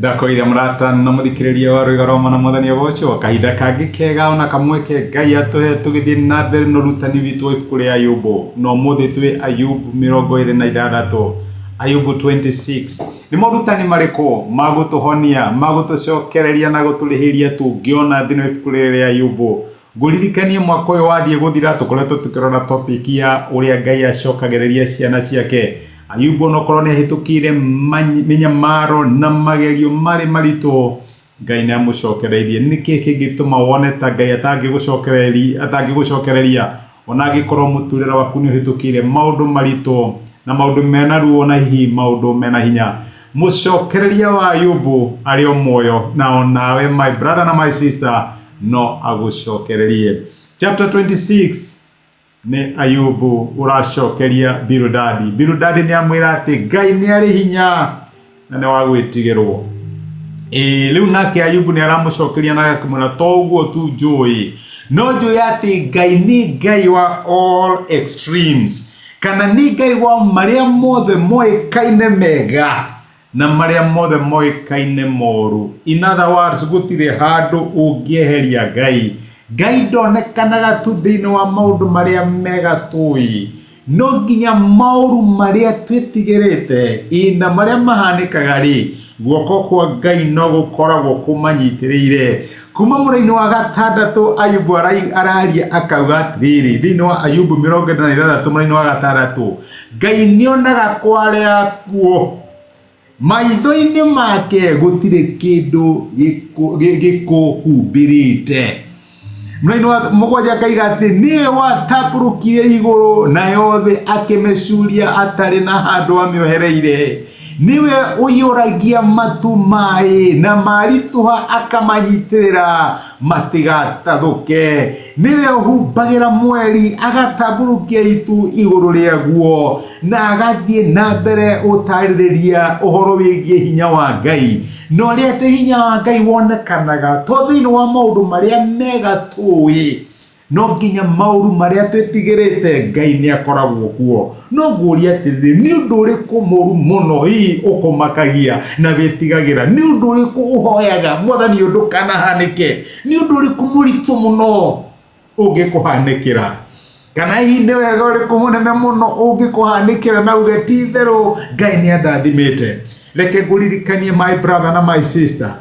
Ndakoire murata na muthikiriria wa Rwigaroma na Mwathani Agoco kahinda kangi kega ona kamweke Ngai atuhe tugithie na mbere no rutani witu wa ibuku ria Ayubu no muthi twi Ayubu 26 Ayubu 26 ni morutani mariko magutuhonia magutucokereria na guturihiria tungiona thino ibuku ria Ayubu nguririkanie mwaka uyu wathie guthira tukoretwo tukirona topic ya uria Ngai acokagereria ciana ciake. Ayubu no korone hitukire minyamaro na magerio mari marito Ngai na mucokereirie niki kingituma wone ta Ngai atangigucokereria ona gikorwo muturira waku ni hitukire maundu marito na maundu mena ruo na hihi maundu mena hinya. Mucokereria wa Ayubu ari o moyo na onawe my brother na my sister no agucokererie. Chapter 26 ne Ayubu uracokeria Bildadi ni amwira ati Ngai ni ari hinya na ne wagwitigirwo. Riu nake Ayubu ni aramucokeria na akamwira toguo tu njui no njui ati Ngai ni Ngai wa all extremes kana ni Ngai wa maria mothe moikaine mega na maria mothe moikaine moru. In other words, gutire handu ungieheria Ngai. Ngai ndonekanaga tu thiini wa maundu maria mega tui no nginya mauru maria twitigirite ina maria mahanikaga ri guoko kwa Ngai no gukoragwo kumanyitiriire. Kuma muraini wa gatandatu Ayubu araria akauga atiriri thiini wa Ayubu 26 muraini wa gatandatu Ngai nionaga kwaria kuo maitho-ini make gutire kindu gikuhumbirite. Muraini wa mugwanja akaiga ati niwe watambũrũkire igũrũ na yothe akĩmĩcuria atari na handũ amĩohereire. Niwe ũiyũragia matu maĩ na marituha akamanyitirĩra matigathathũke. Niwe ũhumbagĩra mweri agatambũrũkia itu igũrũ rĩaguo na agathiĩ na mbere ũtarĩrĩria ũhoro wĩgiĩ hinya wa Ngai. No rĩrĩa atĩ hinya wa Ngai wonekanaga to thĩinĩ wa maũndũ marĩa mega tũĩ no nginya mauru maria twetigirite Ngai ni akoragwo kuo. No nguria atiriri ni undu uriku moru muno hii ukumakagia na witigagira ni undu uriku uhoyaga Mwathani undu kana hanike ni undu uriku muritu muno ungikuhanikira kana hii ni wega uriku munene muno ungikuhanikira na uge ti theru Ngai ni andathimite. Reke nguririkanie my brother na my sister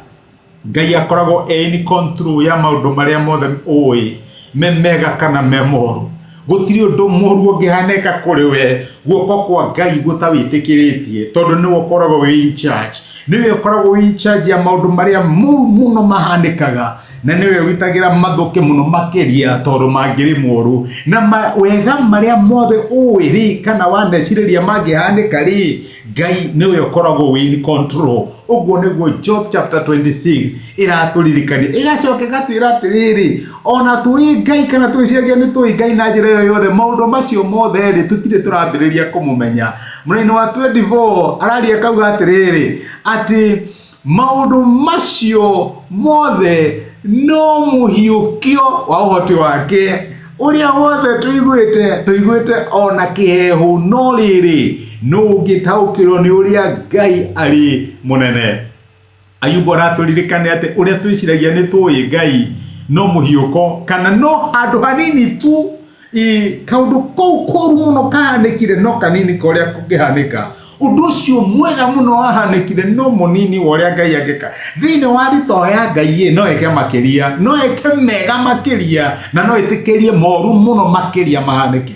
Ngai akoragwo in control ya maundu maria mothe oi memega kana memoru. Gutiri undu moru ungihaneka kuri we guoko kwa Ngai gutawitikiretie tondu ni ukoragwo wi in charge. Niwe ukoragwo wi in charge ya maundu maria moru muno mahanikaga na niwe witagira mathuke muno makiria tondu mangiri moru na wega maria mothe uiri kana waneciriria mangihanika ri Ngai niwe ukoragwo wi in control. Uguo niguo Job chapter 26 iraturirikania igacoke gatwira atiriri ona tui Ngai kana twiciagia ni tui Ngai na njira yo yothe maundu macio mothe ri tutire turambiriria kumumenya. Muraini wa 24 araria kauga atiriri ati maundu macio mothe no muhiukio wa uhoti wake uria wothe tuiguite ona kihehu no riri no ngitaukirwo ni uria Ngai ari munene. Ayubu araturirikania ati uria twiciragia ni tui Ngai no muhiuko kana no handu hanini tu kaundu kou koru muno kahanikire no kanini koria kukihanika. Undu ucio mwega muno wahanikire no munini woria Ngai agika thiini wa rito ya Ngai no eke makiria no eke mega makiria na no itikirie moru muno makiria mahanike.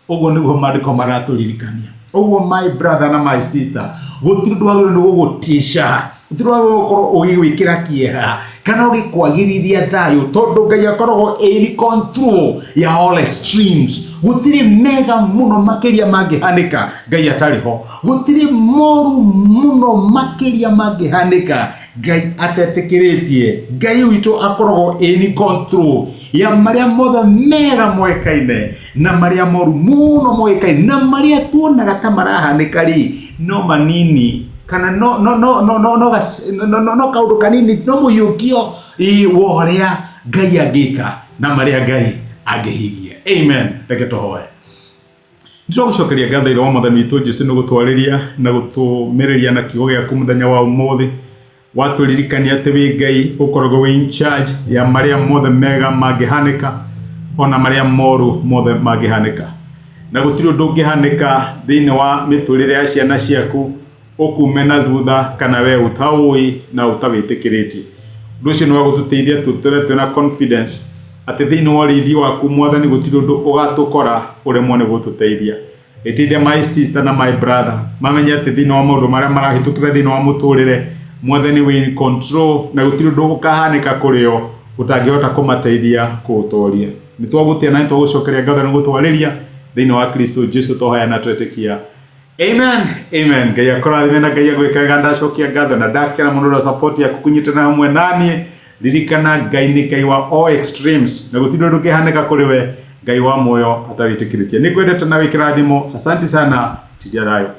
Uguo niguo maandiko maraturirikania. Uguo my brother na my sister gutiri ndwagire ni gugutisha gutiri gukorwo ugigwikira kieha kana ugikwagirithia thayo tondu Ngai akoragwo in control ya all extremes. Gutiri mega muno makiria mangihanika Ngai atariho. Gutiri moru muno makiria mangihanika Ngai atetikiritie. Ngai witu akoragwo in control ya maria mothe mega moikaine na maria moru muno moikaine na maria tuonaga ta marahanika ri no manini kana no kaundu kanini no muyukio woria Ngai agika na maria Ngai agihigia. Amen. Reke tuhoe. Njogucokeria ngatho ira wa Mwathani witu Jesu ni gutwariria na gutumiriria na kiugo giaku muthenya wa umuthi waturirikania ati wi Ngai ukoragwo wi in charge ya maria mothe mega mangihanika ona maria moru mothe mangihanika na gutiri undu ungihanika thiini wa miturire ya ciana ciaku ukumena thutha kana we utaui na utawitikiritie. Nducio ni wa gututeithia tutore twina confidence ati thiini wa rithi waku Mwathani gutiri undu ugatukora uremwo ni gututeithia. Iteithia my sister na my brother mamenye ati thiini wa maundu maria marahitukira thiini wa muturire Mwathani wi in control na gutiri undu ukahanika kurio utangihota kumateithia kuutoria. Nitwagutia na nitwagucokeria ngatho ni gutwariria thiini wa Kristo Jesu tohaya na twetikia. Amen. Amen. Ngai akorathime na Ngai agwikaga ndacokia ngatho na ndakena muno support ya kukunyitana hamwe nani. Ririkana Ngai ni Ngai wa all extremes na gutiri undu kihanika kuri we Ngai wa moyo atawitikiritie. Nikwendete na wikirathimo. Asante sana. Tidiarayo.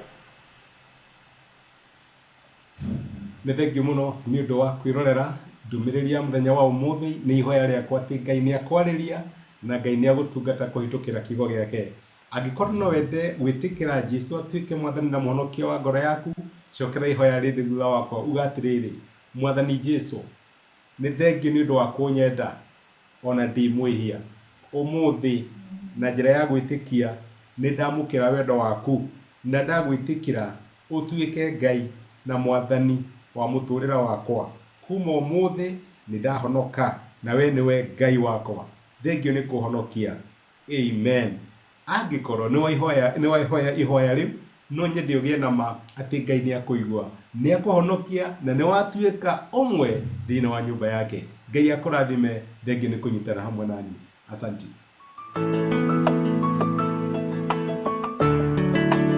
Nĩ thengiũ mũno nĩ ũndũ wa kwĩrorera ndũmĩrĩri mũthenya wa ũmũthĩ. Nĩ ihoya rĩakwa atĩ Ngai nĩ akwarĩria na Ngai nĩ agũtungata kũhĩtũkĩra kiugo gĩake. Angĩkorwo no wende gwĩtĩkĩra Jesũ atuĩke Mwathani na Mũhonokia wa ngoro yaku, cokera ihoya rĩrĩ thutha wakwa uga atĩrĩrĩ: Mwathani Jesũ, nĩ thengiũ nĩ ũndũ wa kũnyenda ona ndĩ mwĩhia. Ũmũthĩ na njĩra ya gwĩtĩkia nĩ ndamũkĩra wendo waku na ndagwĩtĩkĩra ũtuĩke Ngai na Mwathani wa mũtũrĩre wakwa. Kuma ũmũthĩ nĩ ndahonoka na we nĩwe Ngai wakwa. Thengiũ nĩ kũhonokia. Amen. Angĩkorwo nĩ waihoya ihoya rĩu no nyende ũgĩe na ma atĩ Ngai nĩ akũigua, nĩ akũhonokia na nĩ watuĩka ũmwe thĩinĩ wa nyũmba yake. Ngai akũrathime. Thengiũ nĩ kũnyitana hamwe nani. Asanti.